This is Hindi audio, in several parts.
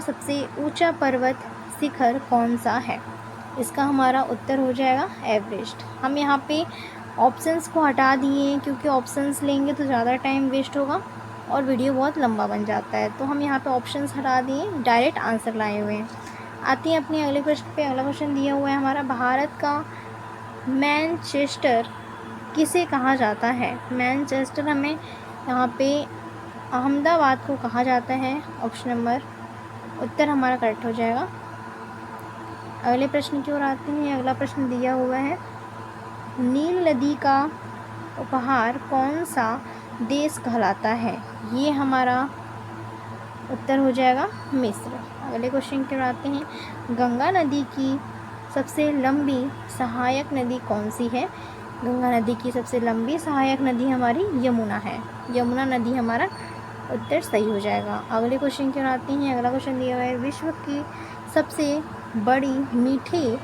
सबसे ऊंचा पर्वत शिखर कौन सा है? इसका हमारा उत्तर हो जाएगा एवरेस्ट। हम यहाँ पे ऑप्शंस को हटा दिए हैं क्योंकि ऑप्शंस लेंगे तो ज़्यादा टाइम वेस्ट होगा और वीडियो बहुत लंबा बन जाता है, तो हम यहाँ पे ऑप्शंस हटा दिए, डायरेक्ट आंसर लाए हुए हैं। आते हैं अपने अगले प्रश्न पे। अगला क्वेश्चन दिया हुआ है हमारा, भारत का मैनचेस्टर किसे कहा जाता है? मैनचेस्टर हमें यहाँ पे अहमदाबाद को कहा जाता है। ऑप्शन नंबर उत्तर हमारा करेक्ट हो जाएगा। अगले प्रश्न की ओर आते हैं। अगला प्रश्न दिया हुआ है, नील नदी का उपहार कौन सा देश कहलाता है? ये हमारा उत्तर हो जाएगा मिस्र। अगले क्वेश्चन की ओर आते हैं, गंगा नदी की सबसे लंबी सहायक नदी कौन सी है? गंगा नदी की सबसे लंबी सहायक नदी हमारी यमुना है। यमुना नदी हमारा उत्तर सही हो जाएगा। अगले क्वेश्चन की ओर आते हैं। अगला क्वेश्चन दिया हुआ है, विश्व की सबसे बड़ी मीठे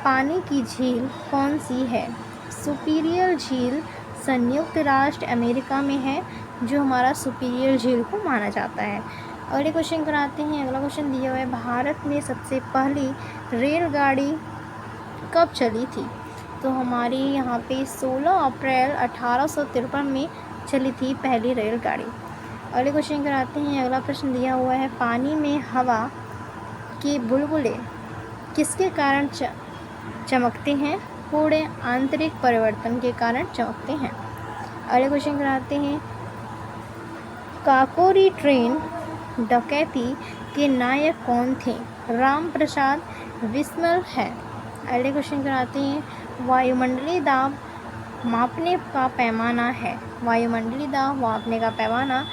पानी की झील कौन सी है? सुपीरियर झील संयुक्त राष्ट्र अमेरिका में है, जो हमारा सुपीरियर झील को माना जाता है। अगले क्वेश्चन कराते हैं। अगला क्वेश्चन दिया हुआ है, भारत में सबसे पहली रेलगाड़ी कब चली थी? तो हमारी यहाँ पे 16 अप्रैल 1853 में चली थी पहली रेलगाड़ी। अगले क्वेश्चन कराते हैं। अगला प्रश्न दिया हुआ है, पानी में हवा के बुलबुले किसके कारण चमकते हैं? पूरे आंतरिक परिवर्तन के कारण चमकते हैं। अगले क्वेश्चन कराते हैं, काकोरी ट्रेन डकैती के नायक कौन थे? राम प्रसाद बिस्मिल है। अगले क्वेश्चन कराते हैं, वायुमंडलीय दाब मापने का पैमाना है? वायुमंडलीय दाब मापने का पैमाना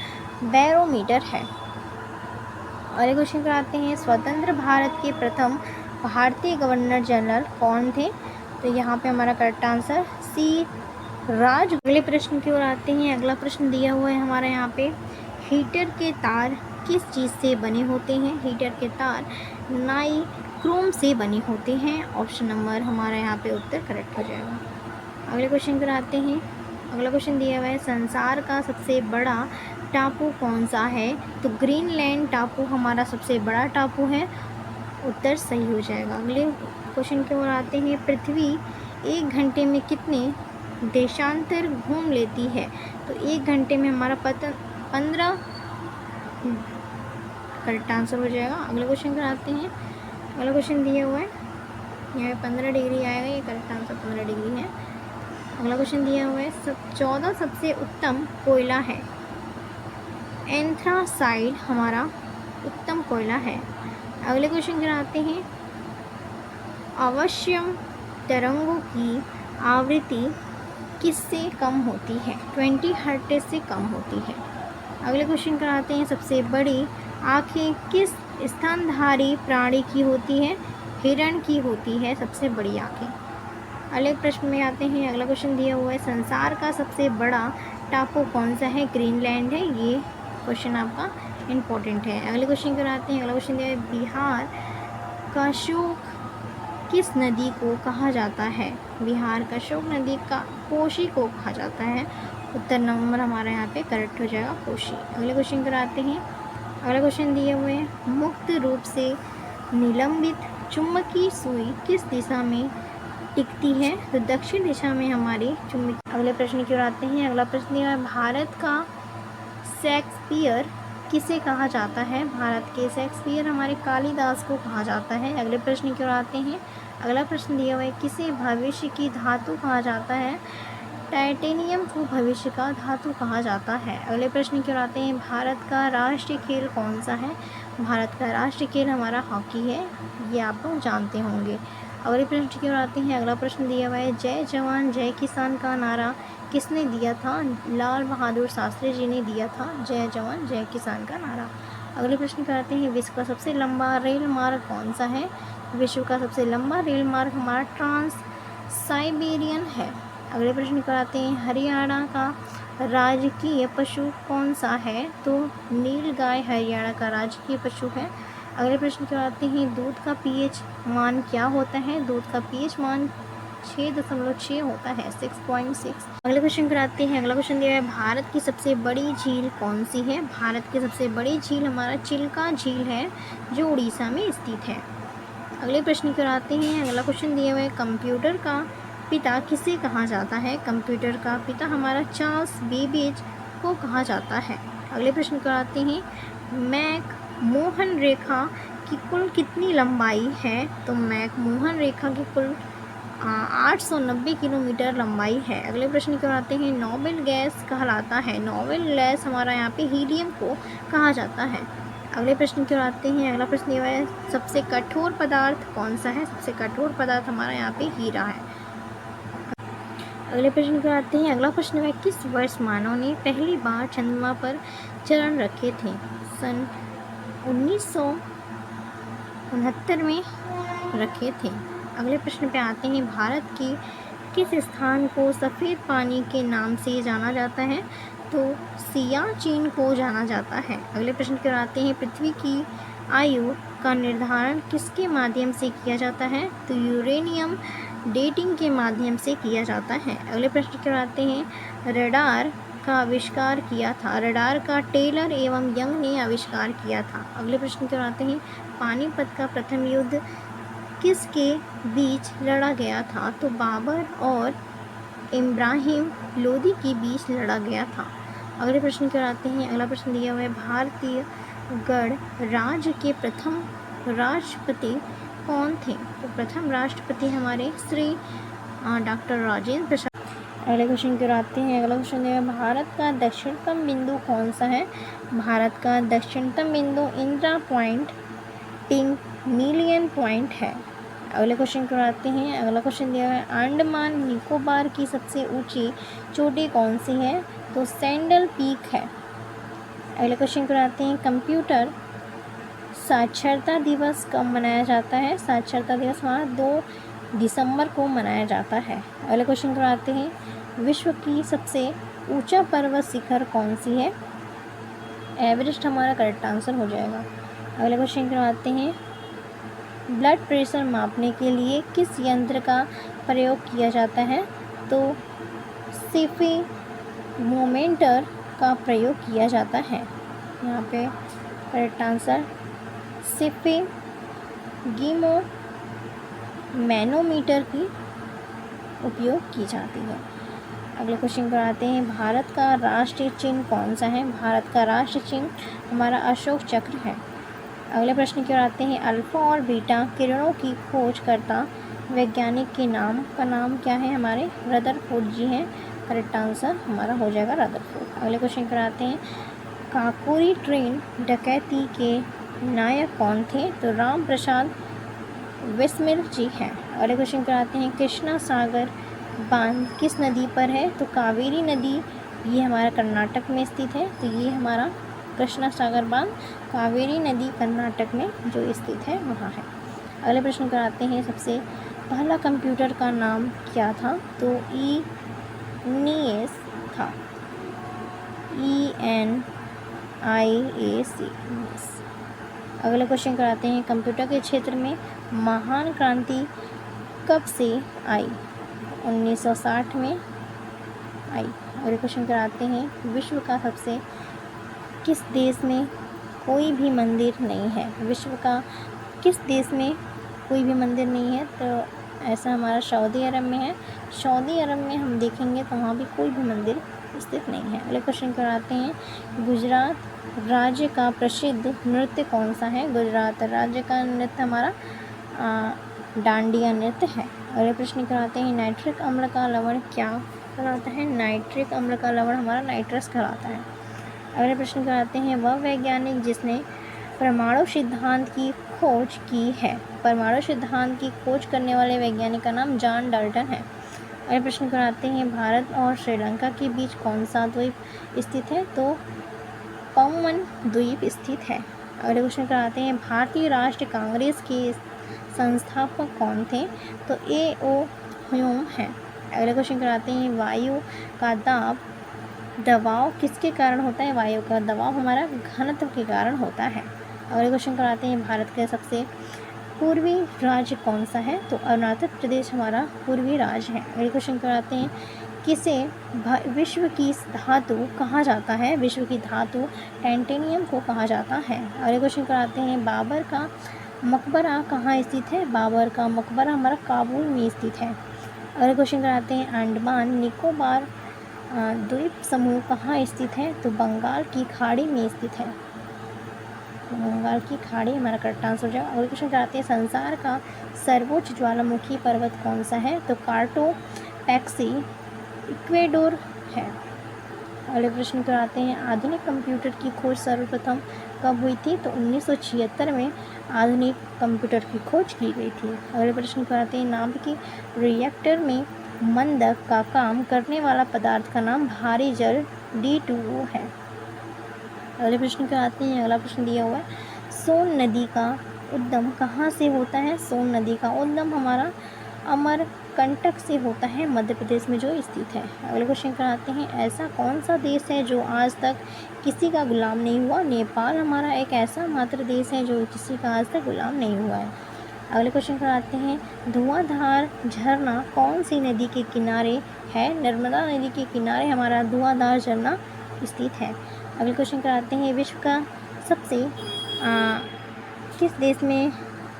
बैरोमीटर है। अगले क्वेश्चन कराते हैं, स्वतंत्र भारत के प्रथम भारतीय गवर्नर जनरल कौन थे? तो यहाँ पे हमारा करेक्ट आंसर सी राज। अगले प्रश्न की ओर आते हैं। अगला प्रश्न दिया हुआ है हमारा यहाँ पे, हीटर के तार किस चीज़ से बने होते हैं? हीटर के तार नाइक्रोम से बने होते हैं। ऑप्शन नंबर हमारा यहाँ पे उत्तर करेक्ट हो जाएगा। अगले क्वेश्चन पर आते हैं। अगला क्वेश्चन दिया हुआ है, संसार का सबसे बड़ा टापू कौन सा है? तो ग्रीनलैंड टापू हमारा सबसे बड़ा टापू है। उत्तर सही हो जाएगा। अगले क्वेश्चन की ओर आते हैं, पृथ्वी 1 घंटे में कितने देशांतर घूम लेती है? तो 1 घंटे में हमारा 15 करेक्ट आंसर हो जाएगा। अगले क्वेश्चन पर आते हैं। अगला क्वेश्चन दिया हुआ है, यहाँ 15 डिग्री आएगा, ये करेक्ट आंसर 15 डिग्री है। अगला क्वेश्चन दिया हुआ है, 14 सबसे उत्तम कोयला है? एंथ्रासाइड हमारा उत्तम कोयला है। अगले क्वेश्चन पर आते हैं, आवश्यक तरंगों की आवृत्ति किससे कम होती है? 20 हर्ट्ज से कम होती है। अगले क्वेश्चन पर आते हैं, सबसे बड़ी आँखें किस स्तनधारी प्राणी की होती है? हिरण की होती है सबसे बड़ी आँखें। अगले प्रश्न में आते हैं। अगला क्वेश्चन दिया हुआ है, संसार का सबसे बड़ा टापू कौन सा है? ग्रीनलैंड है। ये क्वेश्चन आपका इम्पोर्टेंट है। अगले क्वेश्चन पर आते हैं। अगला क्वेश्चन दिया है, बिहार का शोक किस नदी को कहा जाता है? बिहार का शोक नदी का कोशी को कहा जाता है। उत्तर नंबर हमारा यहाँ पे करेक्ट हो जाएगा कोशी। अगले क्वेश्चन पर आते हैं। अगला क्वेश्चन दिए हुए हैं, मुक्त रूप से निलंबित चुंबकीय सुई किस दिशा में टिकती है? तो दक्षिण दिशा में हमारी चुंबकीय। अगले प्रश्न की ओर आते हैं। अगला प्रश्न दिया है, भारत का शेक्सपियर किसे कहा जाता है? भारत के शेक्सपियर हमारे कालिदास को कहा जाता है। अगले प्रश्न की ओर आते हैं। अगला प्रश्न दिया हुआ है, किसे भविष्य की धातु कहा जाता है? टाइटेनियम को भविष्य का धातु कहा जाता है। अगले प्रश्न की ओर आते हैं। भारत का राष्ट्रीय खेल कौन सा है? भारत का राष्ट्रीय खेल हमारा हॉकी है, ये आप लोग जानते होंगे। अगले प्रश्न की ओर आते हैं। अगला प्रश्न दिया हुआ है, जय जवान जय किसान का नारा किसने दिया था? लाल बहादुर शास्त्री जी ने दिया था जय जवान जय किसान का नारा। अगले प्रश्न पर आते हैं, विश्व का सबसे लंबा रेल मार्ग कौन सा है? विश्व का सबसे लंबा रेल मार्ग हमारा ट्रांस साइबेरियन है। अगले प्रश्न पर आते हैं, हरियाणा का राजकीय पशु कौन सा है? तो नीलगाय हरियाणा का राजकीय पशु है। अगले प्रश्न पर आते हैं, दूध का पीएच मान क्या होता है? दूध का पीएच मान 6.6 होता है, 6.6। अगले क्वेश्चन कराते हैं। अगला क्वेश्चन दिया है, भारत की सबसे बड़ी झील कौन सी है? भारत की सबसे बड़ी झील हमारा चिल्का झील है, जो उड़ीसा में स्थित है। अगले प्रश्न कराते हैं। अगला क्वेश्चन दिया हुआ है, कंप्यूटर का पिता किसे कहा जाता है? कंप्यूटर का पिता हमारा चार्ल्स बेबेज को कहा जाता है। अगले प्रश्न कराते हैं, मैक मोहन रेखा की कुल कितनी लंबाई है? तो मैक मोहन रेखा की कुल 890 किलोमीटर लंबाई है। अगले प्रश्न कराते हैं, नोबेल गैस कहलाता है, नोबेल गैस हमारा यहाँ पे हीलियम को कहा जाता है। अगले प्रश्न की ओर आते हैं। अगला प्रश्न ये है, सबसे कठोर पदार्थ कौन सा है? सबसे कठोर पदार्थ हमारा यहाँ पे हीरा है। अगले प्रश्न की ओर आते हैं। अगला प्रश्न है, किस वर्ष मानव ने पहली बार चंद्रमा पर चरण रखे थे? सन 1969 में रखे थे। अगले प्रश्न पे आते हैं, भारत के किस स्थान को सफ़ेद पानी के नाम से जाना जाता है? तो सियाचिन को जाना जाता है। अगले प्रश्न की ओर आते हैं, पृथ्वी की आयु का निर्धारण किसके माध्यम से किया जाता है? तो यूरेनियम डेटिंग के माध्यम से किया जाता है। अगले प्रश्न की ओर आते हैं, रडार का आविष्कार किया था, रडार का टेलर एवं यंग ने आविष्कार किया था। अगले प्रश्न की ओर आते हैं, पानीपत का प्रथम युद्ध किसके बीच लड़ा गया था? तो बाबर और इब्राहिम लोदी के बीच लड़ा गया था। अगले प्रश्न की ओर आते हैं। अगला प्रश्न दिया हुआ है, भारतीय गणराज्य के प्रथम राष्ट्रपति कौन थे? तो प्रथम राष्ट्रपति हमारे श्री डॉक्टर राजेंद्र प्रसाद। अगले क्वेश्चन की ओर आते हैं। अगला क्वेश्चन दिया है, भारत का दक्षिणतम बिंदु कौन सा है? भारत का दक्षिणतम बिंदु इंदिरा पॉइंट मिलियन पॉइंट है। अगले क्वेश्चन की ओर आते हैं। अगला क्वेश्चन दिया है, अंडमान निकोबार की सबसे ऊंची चोटी कौन सी है? तो सैंडल पीक है। अगले क्वेश्चन की ओर आते हैं, कंप्यूटर साक्षरता दिवस कब मनाया जाता है? साक्षरता दिवस हमारा 2 दिसंबर को मनाया जाता है। अगले क्वेश्चन की ओर आते हैं, विश्व की सबसे ऊंचा पर्वत शिखर कौन सी है? एवरेस्ट हमारा करेक्ट आंसर हो जाएगा। अगले क्वेश्चन की ओर आते हैं, ब्लड प्रेशर मापने के लिए किस यंत्र का प्रयोग किया जाता है? तो सिफिमोमीटर का प्रयोग किया जाता है। यहाँ पे करेक्ट आंसर सिफिगीमोमैनोमीटर की उपयोग की जाती है। अगले क्वेश्चन पर आते हैं, भारत का राष्ट्रीय चिन्ह कौन सा है? भारत का राष्ट्रीय चिन्ह हमारा अशोक चक्र है। अगले प्रश्न की ओर आते हैं, अल्फा और बीटा किरणों की खोज करता वैज्ञानिक के नाम क्या है? हमारे रदरफोर्ड जी हैं। करेक्ट आंसर हमारा हो जाएगा रदरफोर्ड। अगले क्वेश्चन पर आते हैं, काकोरी ट्रेन डकैती के नायक कौन थे? तो राम प्रसाद बिस्मिल जी हैं। अगले क्वेश्चन पर आते हैं, कृष्णा सागर बांध किस नदी पर है? तो कावेरी नदी, ये हमारा कर्नाटक में स्थित है। तो ये हमारा कृष्णा सागर बांध कावेरी नदी कर्नाटक में जो स्थित है वहाँ है। अगले प्रश्न पर आते हैं, सबसे पहला कंप्यूटर का नाम क्या था? तो ENIAC था, ENIAC। अगले क्वेश्चन कराते हैं, कंप्यूटर के क्षेत्र में महान क्रांति कब से आई? 1960 में आई। अगले क्वेश्चन कराते हैं, विश्व का सबसे किस देश में कोई भी मंदिर नहीं है? विश्व का किस देश में कोई भी मंदिर नहीं है? तो ऐसा हमारा सऊदी अरब में है। सऊदी अरब में हम देखेंगे तो वहाँ भी कोई भी मंदिर स्थित नहीं है। अगले क्वेश्चन कराते हैं, गुजरात राज्य का प्रसिद्ध नृत्य कौन सा है? गुजरात राज्य का नृत्य हमारा डांडिया नृत्य है। अगले प्रश्न कराते हैं, नाइट्रिक अम्ल का लवण क्या कहलाता है? नाइट्रिक अम्ल का लवण हमारा नाइट्रस कहलाता है। अगले प्रश्न कराते हैं, वह वैज्ञानिक जिसने परमाणु सिद्धांत की खोज की है? परमाणु सिद्धांत की खोज करने वाले वैज्ञानिक का नाम जॉन डाल्टन है। अगले प्रश्न कराते हैं, भारत और श्रीलंका के बीच कौन सा द्वीप स्थित है? तो पम्बन द्वीप स्थित है। अगले क्वेश्चन कराते हैं, भारतीय राष्ट्रीय कांग्रेस के संस्थापक कौन थे? तो A.O. ह्यूम है। अगले क्वेश्चन कराते हैं, वायु का दबाव किसके कारण होता है? वायु का दबाव हमारा घनत्व के कारण होता है। अगले क्वेश्चन कराते हैं, भारत के सबसे पूर्वी राज्य कौन सा है? तो अरुणाचल प्रदेश हमारा पूर्वी राज्य है। अगले क्वेश्चन कराते हैं, किसे विश्व की धातु कहा जाता है? विश्व की धातु टाइटेनियम को कहा जाता है। अगले क्वेश्चन कराते हैं, बाबर का मकबरा कहाँ स्थित है? बाबर का मकबरा हमारा काबुल में स्थित है। अगले क्वेश्चन कराते हैं, अंडमान निकोबार द्वीप समूह कहाँ स्थित है? तो बंगाल की खाड़ी में स्थित है। बंगाल की खाड़ी हमारा करेक्ट आंसर हो जाएगा। अगले क्वेश्चन कराते हैं, संसार का सर्वोच्च ज्वालामुखी पर्वत कौन सा है? तो कार्टोपैक्सी इक्वेडोर है। अगले प्रश्न कराते हैं, आधुनिक कंप्यूटर की खोज सर्वप्रथम कब हुई थी? तो 1976 में आधुनिक कंप्यूटर की खोज की गई थी। अगले प्रश्न कराते हैं, नाभिकीय रिएक्टर में मंदक का काम करने वाला पदार्थ का नाम भारी जल D2O है। अगले प्रश्न पे आते हैं, अगला प्रश्न दिया हुआ है, सोन नदी का उद्गम कहाँ से होता है? सोन नदी का उद्गम हमारा अमरकंटक से होता है, मध्य प्रदेश में जो स्थित है। अगले क्वेश्चन पर आते हैं, ऐसा कौन सा देश है जो आज तक किसी का गुलाम नहीं हुआ? नेपाल हमारा एक ऐसा मात्र देश है जो किसी का आज तक गुलाम नहीं हुआ है। अगले क्वेश्चन पर आते हैं, धुआंधार झरना कौन सी नदी के किनारे है? नर्मदा नदी के किनारे हमारा धुआंधार झरना स्थित है। अगले क्वेश्चन पर आते हैं, विश्व का सबसे किस देश में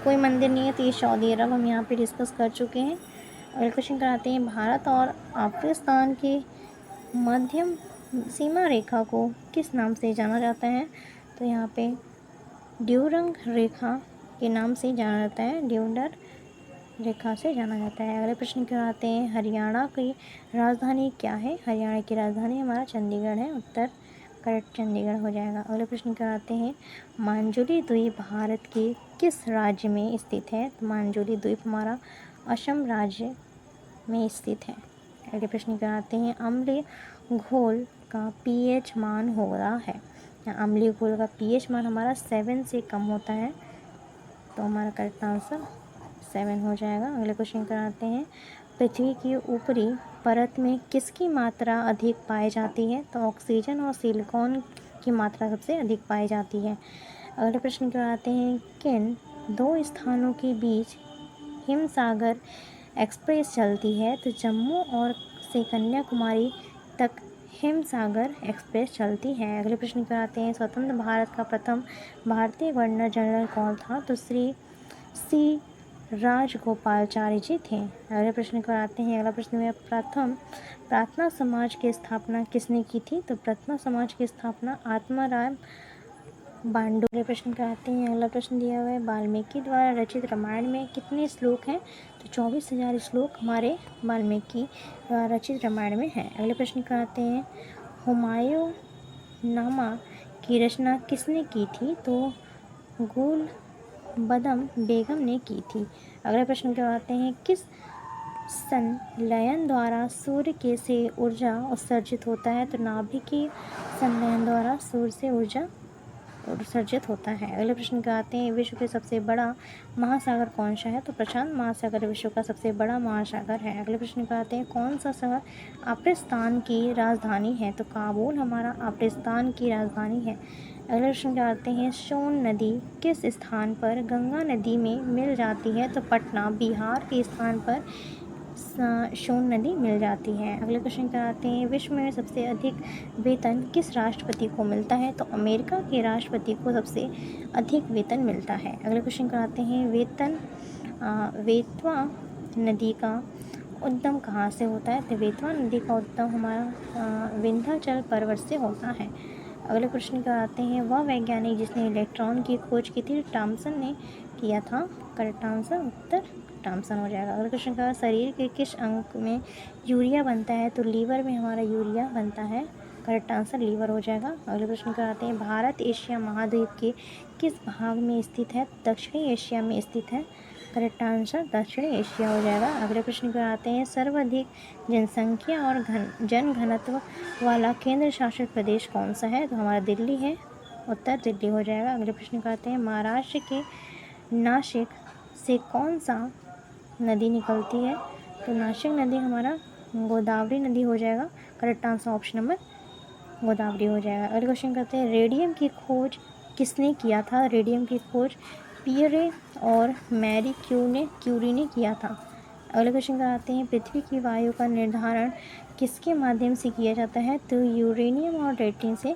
कोई मंदिर नहीं है? तो ये सऊदी अरब, हम यहाँ पे डिस्कस कर चुके हैं। अगले क्वेश्चन पर आते हैं, भारत और अफगानिस्तान के मध्यम सीमा रेखा को किस नाम से जाना जाता है? तो यहाँ पे ड्यूरंग रेखा के नाम से जाना जाता है, ड्यूरंग रेखा से जाना जाता है। अगले प्रश्न पर आते हैं, हरियाणा की राजधानी क्या है? हरियाणा की राजधानी हमारा चंडीगढ़ है, उत्तर करेक्ट चंडीगढ़ हो जाएगा। अगले प्रश्न पर आते हैं, मांजुली द्वीप भारत के किस राज्य में स्थित है? तो मांजुली द्वीप हमारा असम राज्य में स्थित है। अगले प्रश्न पर आते हैं, अम्लीय घोल का pH मान हो रहा है। अम्लीय घोल का pH मान हमारा 7 से कम होता है, तो हमारा करेक्ट आंसर 7 हो जाएगा। अगले क्वेश्चन पर आते हैं, पृथ्वी की ऊपरी परत में किसकी मात्रा अधिक पाई जाती है? तो ऑक्सीजन और सिलिकॉन की मात्रा सबसे अधिक पाई जाती है। अगले प्रश्न पर आते हैं, किन दो स्थानों के बीच हिमसागर एक्सप्रेस चलती है? तो जम्मू और से कन्याकुमारी तक हिमसागर एक्सप्रेस चलती है। अगले प्रश्न पर आते हैं, स्वतंत्र भारत का प्रथम भारतीय गवर्नर जनरल कौन था? तो श्री सी राजगोपालाचारी जी थे। अगले प्रश्न पर आते हैं, अगला प्रश्न है, प्रथम प्रार्थना समाज की स्थापना किसने की थी? तो प्रार्थना समाज की स्थापना आत्माराम बांडू। अगले प्रश्न पर आते हैं, अगला प्रश्न दिया हुआ है, वाल्मीकि द्वारा रचित रामायण में कितने श्लोक हैं? तो 24,000 श्लोक हमारे वाल्मीकि द्वारा रचित रामायण में हैं। अगले प्रश्न पर आते हैं, हुमायूंनामा की रचना किसने की थी? तो गुल बदम बेगम ने की थी। अगले प्रश्न पर आते हैं, किस संलयन द्वारा सूर्य के से ऊर्जा उत्सर्जित होता है? तो नाभिकीय संलयन द्वारा सूर्य से ऊर्जा उत्सर्जित होता है। अगले प्रश्न पर आते हैं, विश्व के सबसे बड़ा महासागर कौन सा है? तो प्रशांत महासागर विश्व का सबसे बड़ा महासागर है। अगले प्रश्न पर आते हैं, कौन सा शहर अफगानिस्तान की राजधानी है? तो काबुल हमारा अफगानिस्तान की राजधानी है। अगले प्रश्न पर आते हैं, सोन नदी किस स्थान पर गंगा नदी में मिल जाती है? तो पटना बिहार के स्थान पर सोन नदी मिल जाती है। अगले क्वेश्चन पर आते हैं, विश्व में सबसे अधिक वेतन किस राष्ट्रपति को मिलता है? तो अमेरिका के राष्ट्रपति को सबसे अधिक वेतन मिलता है। अगले क्वेश्चन पर आते हैं, बेतवा नदी का उद्गम कहाँ से होता है? तो बेतवा नदी का उद्गम हमारा विंध्याचल पर्वत से होता है। अगले प्रश्न पर आते हैं, वह वैज्ञानिक जिसने इलेक्ट्रॉन की खोज की थी? थॉमसन ने किया था, करेक्ट आंसर उत्तर थॉमसन हो जाएगा। अगले क्वेश्चन का, शरीर के किस अंग में यूरिया बनता है? तो लीवर में हमारा यूरिया बनता है, करेक्ट आंसर लीवर हो जाएगा। अगले प्रश्न पर आते हैं, भारत एशिया महाद्वीप के किस भाग में स्थित है? दक्षिणी एशिया में स्थित है, करेक्ट आंसर दक्षिणी एशिया हो जाएगा। अगले प्रश्न पर आते हैं, सर्वाधिक जनसंख्या और जन घनत्व वाला केंद्र शासित प्रदेश कौन सा है? तो हमारा दिल्ली है, उत्तर दिल्ली हो जाएगा। अगले प्रश्न पर आते हैं, महाराष्ट्र के नासिक से कौन सा नदी निकलती है? तो नासिक नदी हमारा गोदावरी नदी हो जाएगा, correct answer option number Godavari हो जाएगा। अगले क्वेश्चन करते हैं, रेडियम की खोज किसने किया था? रेडियम की खोज पियरे और मैरी क्यूरी ने किया था। अगले क्वेश्चन का आते हैं, पृथ्वी की वायु का निर्धारण किसके माध्यम से किया जाता है? तो यूरेनियम और रेटिन से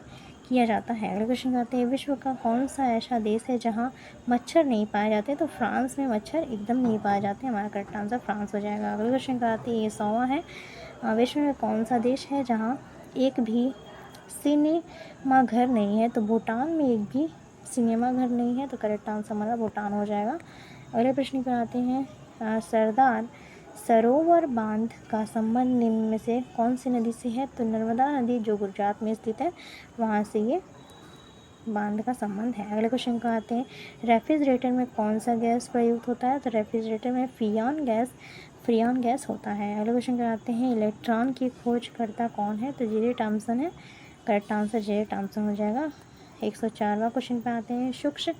किया जाता है। अगले क्वेश्चन का आते हैं, विश्व का कौन सा ऐसा देश है जहाँ मच्छर नहीं पाए जाते? तो फ्रांस में मच्छर एकदम नहीं पाए जाते। हमारा करेक्ट आंसर फ्रांस हो जाएगा। अगले क्वेश्चन का आते हैं, ये 100वां है, विश्व में कौन सा देश है जहाँ एक भी सिनेमा घर नहीं है? तो भूटान में एक भी सिनेमा घर नहीं है। तो करेक्ट आंसर हमारा भूटान हो जाएगा। अगले प्रश्न पर आते हैं, सरदार सरोवर बांध का संबंध निम्न में से कौन सी नदी से है? तो नर्मदा नदी जो गुजरात में स्थित है वहाँ से ये बांध का संबंध है। अगले क्वेश्चन को आते हैं, रेफ्रिजरेटर में कौन सा गैस प्रयुक्त होता है? तो रेफ्रिजरेटर में फ्रियॉन गैस होता है। अगले क्वेश्चन को आते हैं, इलेक्ट्रॉन की खोजकर्ता कौन है? तो जे थॉमसन है। करेक्ट आंसर जे थॉमसन हो जाएगा। 104वां क्वेश्चन पे आते हैं, शुक्र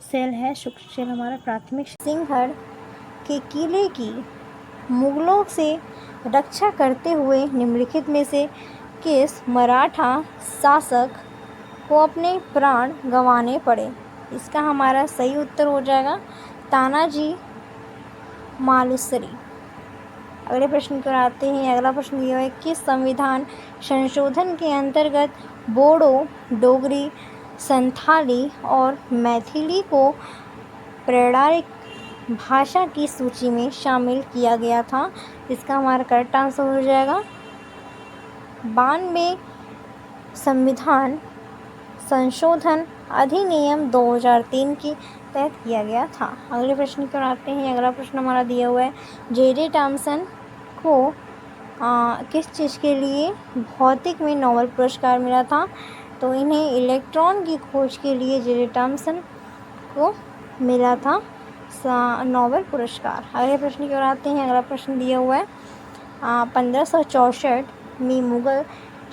सेल है, शुक्र सेल हमारा प्राथमिक सिंहगढ़ के किले की मुगलों से रक्षा करते हुए निम्नलिखित में से किस मराठा शासक को अपने प्राण गंवाने पड़े? इसका हमारा सही उत्तर हो जाएगा तानाजी मालुसरी। अगले प्रश्न पर आते हैं, अगला प्रश्न यह है, किस संविधान संशोधन के अंतर्गत बोडो, डोगरी, संथाली और मैथिली को प्रादेशिक भाषा की सूची में शामिल किया गया था? इसका हमारा करेक्ट आंसर हो जाएगा 92 संविधान संशोधन अधिनियम 2003 के तहत किया गया था। अगले प्रश्न पर आते हैं, अगला प्रश्न हमारा दिया हुआ है, जे थॉमसन को किस चीज़ के लिए भौतिक में नोबेल पुरस्कार मिला था? तो इन्हें इलेक्ट्रॉन की खोज के लिए जे थॉमसन को मिला था नोबेल पुरस्कार। अगले प्रश्न की ओर आते हैं, अगला प्रश्न दिया हुआ है, 1564 में मुगल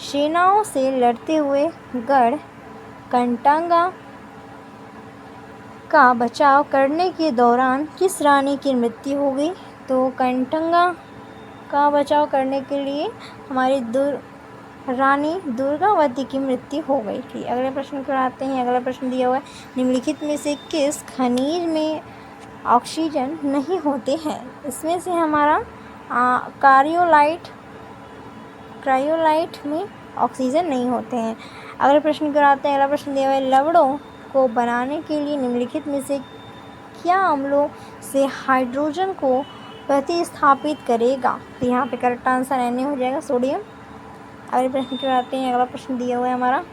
सेनाओं से लड़ते हुए गढ़ कंटंगा का बचाव करने के दौरान किस रानी की मृत्यु हो गई? तो कंटंगा का बचाव करने के लिए हमारी रानी दुर्गावती की मृत्यु हो गई थी। अगले प्रश्न पर आते हैं, अगला प्रश्न दिया हुआ है, निम्नलिखित में से किस खनिज में ऑक्सीजन नहीं होते हैं? इसमें से हमारा क्रायोलाइट में ऑक्सीजन नहीं होते हैं। अगले प्रश्न पर आते हैं, अगला प्रश्न दिया हुआ है, लवणों को बनाने के लिए निम्नलिखित में से क्या अम्लों से हाइड्रोजन को प्रतिस्थापित करेगा? तो यहाँ पे करेक्ट आंसर Na हो जाएगा, सोडियम। अगले प्रश्न पर आते हैं, अगला प्रश्न दिया हुआ है हमारा,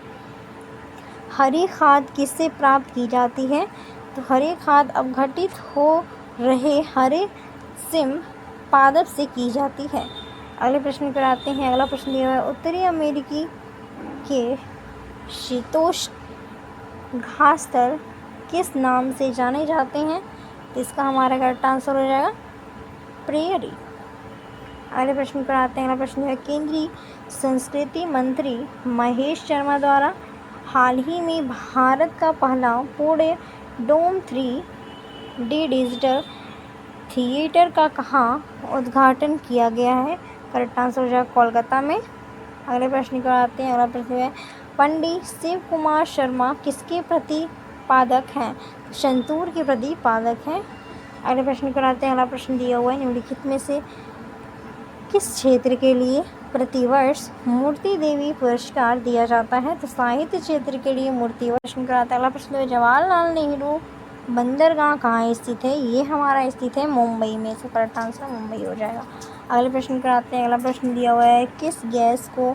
हरी खाद किससे प्राप्त की जाती है? तो हरी खाद अपघटित हो रहे हरे सिम पादप से की जाती है। अगले प्रश्न पर आते हैं, अगला प्रश्न दिया हुआ है, उत्तरी अमेरिकी के शीतोष्ण घास स्थल किस नाम से जाने जाते हैं? इसका हमारा करेक्ट आंसर हो जाएगा प्रेयरी। अगले प्रश्न पर आते हैं, अगला प्रश्न है, केंद्रीय संस्कृति मंत्री महेश शर्मा द्वारा हाल ही में भारत का पहला पूर्ण डोम 3D डिजिटल थिएटर का कहाँ उद्घाटन किया गया है? करेक्ट आंसर हो जाएगा कोलकाता में। अगले प्रश्न पर आते हैं, अगला प्रश्न है, पंडित शिव कुमार शर्मा किसके प्रतिपादक हैं? संतूर के प्रतिपादक हैं। अगले प्रश्न पर आते हैं, अगला प्रश्न दिया हुआ है, निम्नलिखित में से किस क्षेत्र के लिए प्रतिवर्ष मूर्ति देवी पुरस्कार दिया जाता है? तो साहित्य क्षेत्र के लिए मूर्ति प्रश्न कराता है। अगला प्रश्न है, जवाहरलाल नेहरू बंदरगाह कहाँ स्थित है? ये हमारा स्थित है मुंबई में, तो करेक्ट आंसर मुंबई हो जाएगा। अगले प्रश्न कराते हैं, अगला प्रश्न दिया हुआ है, किस गैस को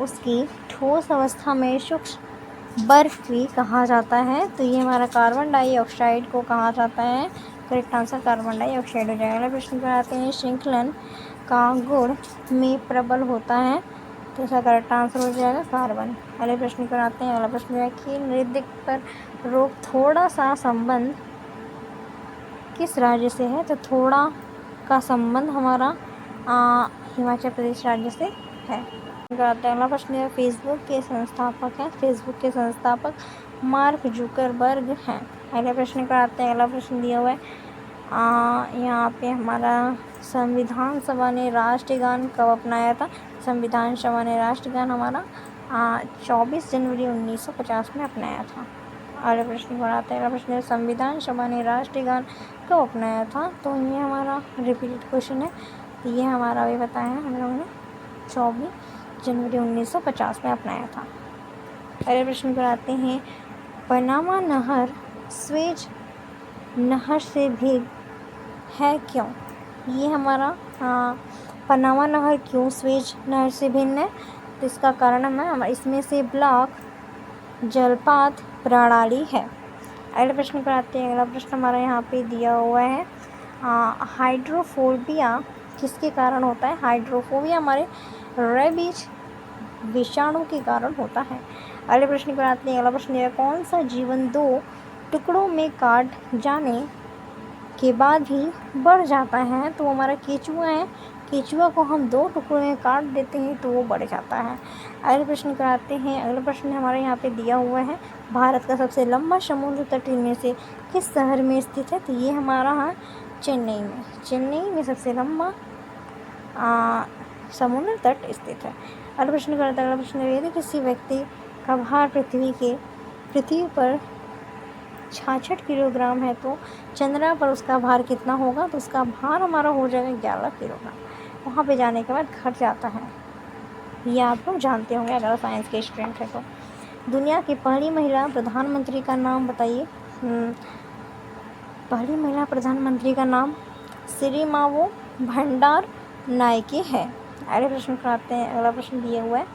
उसकी ठोस अवस्था में सूक्ष्म बर्फ भी कहा जाता है? तो ये हमारा कार्बन डाइऑक्साइड को कहा जाता है। करेक्ट आंसर कार्बन डाइऑक्साइड हो जाएगा। अगला प्रश्न कराते हैं, श्रृंखलन का गुण में प्रबल होता है? तो इसका करेक्ट आंसर हो जाएगा कार्बन। अगले प्रश्न पर आते हैं, अगला प्रश्न है कि नृत्य पर रोक थोड़ा सा संबंध किस राज्य से है? तो थोड़ा का संबंध हमारा हिमाचल प्रदेश राज्य से है। अगला प्रश्न है, फेसबुक के संस्थापक हैं? फेसबुक के संस्थापक मार्क जुकरबर्ग हैं। अगले प्रश्न पर आते हैं, अगला प्रश्न दिया हुआ है, यहाँ पे हमारा संविधान सभा ने राष्ट्रगान कब अपनाया था? संविधान सभा ने राष्ट्रगान हमारा 24 जनवरी 1950 में अपनाया था। अगले प्रश्न पर आते हैं। अगला प्रश्न है, संविधान सभा ने राष्ट्रीय गान कब अपनाया था? तो ये हमारा रिपीटेड क्वेश्चन है। तो ये हमारा अभी बताया है हम लोगों ने 24 जनवरी 1950 में अपनाया था। अगले प्रश्न पर आते हैं, पनामा नहर स्वेज नहर से भिन्न है क्यों? ये हमारा पनामा नहर क्यों स्वेज नहर से भिन्न है? तो इसका कारण है इसमें से ब्लॉक जलपात प्रणाली है। अगले प्रश्न पर आते हैं। अगला प्रश्न हमारा यहाँ पे दिया हुआ है, हाइड्रोफोबिया किसके कारण होता है? हाइड्रोफोबिया हमारे रेबीज विषाणु के कारण होता है। अगले प्रश्न पर आते हैं। अगला प्रश्न है, कौन सा जीवन 2 टुकड़ों में काट जाने के बाद भी बढ़ जाता है? तो हमारा केचुआ है। केचुआ को हम 2 टुकड़ों में काट देते हैं तो वो बढ़ जाता है। अगले प्रश्न कराते हैं। अगला प्रश्न हमारे यहाँ पे दिया हुआ है, भारत का सबसे लंबा समुद्र तट इनमें से किस शहर में स्थित है? तो ये हमारा है चेन्नई में। चेन्नई में सबसे लंबा समुद्र तट स्थित है। अगला प्रश्न करते हैं। अगला प्रश्न यदि किसी व्यक्ति का भार पृथ्वी पर 66 किलोग्राम है तो चंद्रमा पर उसका भार कितना होगा? तो उसका भार हमारा हो जाएगा 11 किलोग्राम। वहाँ पे जाने के बाद घट जाता है। ये आप लोग जानते होंगे अगर साइंस के स्टूडेंट है तो। दुनिया की पहली महिला प्रधानमंत्री का नाम बताइए। पहली महिला प्रधानमंत्री का नाम श्रीमावो भंडार नायके है। अगले प्रश्न कराते हैं। अगला प्रश्न दिया हुआ है,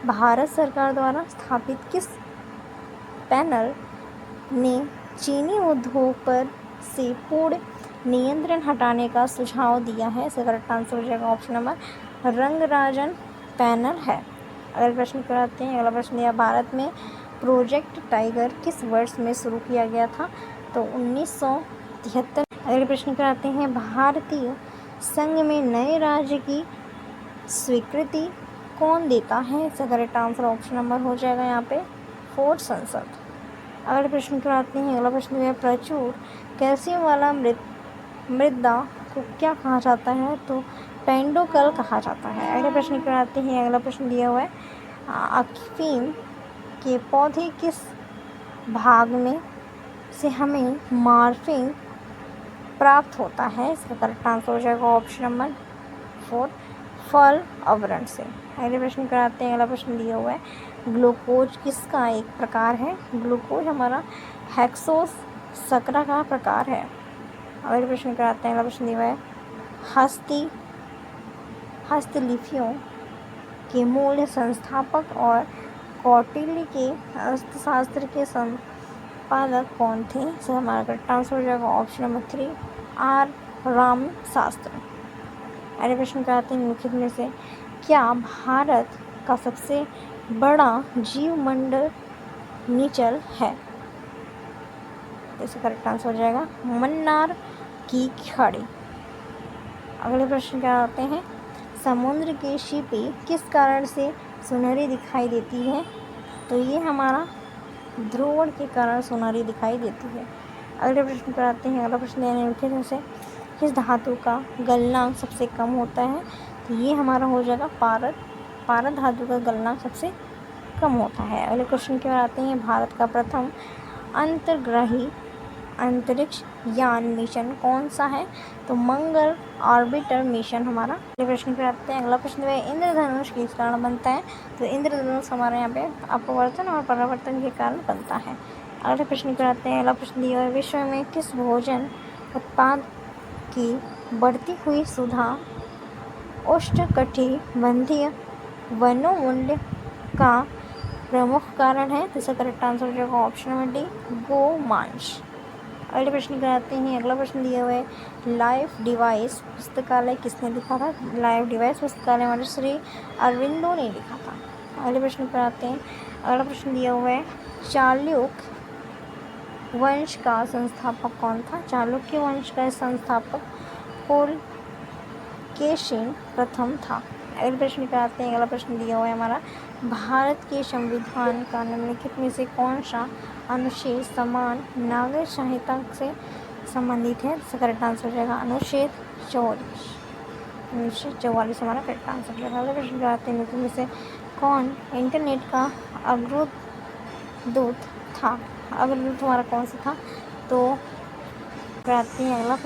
भारत सरकार द्वारा स्थापित किस पैनल ने चीनी उद्योग पर से पूर्ण नियंत्रण हटाने का सुझाव दिया है? इसका करेक्ट आंसर हो जाएगा ऑप्शन नंबर रंगराजन पैनल है। अगले प्रश्न कराते हैं। अगला प्रश्न यह, भारत में प्रोजेक्ट टाइगर किस वर्ष में शुरू किया गया था? तो 1973। अगले प्रश्न कराते हैं, भारतीय संघ में नए राज्य की स्वीकृति कौन देता है? इसका करेक्ट आंसर ऑप्शन नंबर हो जाएगा यहाँ पे 4 संसद। अगले प्रश्न पर आते हैं। अगला प्रश्न है, प्रचुर कैल्शियम वाला मृदा को क्या कहा जाता है? तो पेंडोकल कहा जाता है। अगले प्रश्न पर आते हैं। अगला प्रश्न दिया हुआ है, अफीम के पौधे किस भाग में से हमें मॉर्फिन प्राप्त होता है? इसका करेक्ट आंसर हो जाएगा ऑप्शन नंबर 4 फल आवरण से। अगले प्रश्न कराते हैं। अगला प्रश्न दिया हुआ है, ग्लूकोज किसका एक प्रकार है? ग्लूकोज हमारा हेक्सोस शर्करा का प्रकार है। अगले प्रश्न कराते हैं। अगला प्रश्न दिया हुआ है, हस्तलिपियों के मूल संस्थापक और कौटिल्य के अर्थशास्त्र के संपादक कौन थे? इससे हमारा करेक्ट आंसर हो जाएगा ऑप्शन नंबर 3 आर राम शास्त्र। अगले प्रश्न कराते हैं, निम्नलिखित में से क्या भारत का सबसे बड़ा जीवमंडल निचल है? इसका करेक्ट आंसर हो जाएगा मन्नार की खाड़ी। अगले प्रश्न क्या आते हैं, समुद्र की शिपी किस कारण से सुनहरी दिखाई देती है? तो ये हमारा ध्रुवण के कारण सुनहरी दिखाई देती है। अगले प्रश्न पर आते हैं। अगला प्रश्न निम्नलिखित में से किस धातु का गलनांक सबसे कम होता है? तो ये हमारा हो जाएगा पारद धातु का गलनांक सबसे कम होता है। अगले क्वेश्चन की ओर आते हैं, भारत का प्रथम अंतर्ग्रही अंतरिक्ष यान मिशन कौन सा है? तो मंगल ऑर्बिटर मिशन हमारा। अगले प्रश्न पर आते हैं। अगला प्रश्न है, इंद्रधनुष किस कारण बनता है? तो इंद्रधनुष हमारे यहाँ पे अपवर्तन और परावर्तन के कारण बनता है। अगले प्रश्न पर आते हैं। अगला प्रश्न दिया है, विश्व में किस भोजन उत्पाद की बढ़ती हुई सुधा उष्णकटिबंधीय वनोन्मूलन का प्रमुख कारण है? तो इसका करेक्ट आंसर हो जाएगा ऑप्शन नंबर डी गोमांस। अगले प्रश्न कराते हैं। अगला प्रश्न दिया हुआ है, लाइफ डिवाइस पुस्तकालय किसने लिखा था? लाइफ डिवाइस पुस्तकालय हमारे श्री अरविंदो ने लिखा था। अगले प्रश्न पर आते हैं। अगला प्रश्न दिया हुआ है, चालुक्य वंश का संस्थापक कौन था? चालुक्य वंश का संस्थापक पुलकेशिन प्रथम था। अगले प्रश्न पर आते हैं। अगला प्रश्न दिया हुआ है हमारा, भारत के संविधान का निम्नलिखित में से कौन सा अनुच्छेद समान नागरिक संहिता से संबंधित है? इसका करेक्ट आंसर हो जाएगा अनुच्छेद 44। अनुच्छेद 44 हमारा करेक्ट आंसर हो जाएगा। अगले प्रश्न पर आते हैं, में से कौन इंटरनेट का अग्रदूत था? अगला तुम्हारा कौन सा था। तो कराते हैं अगला।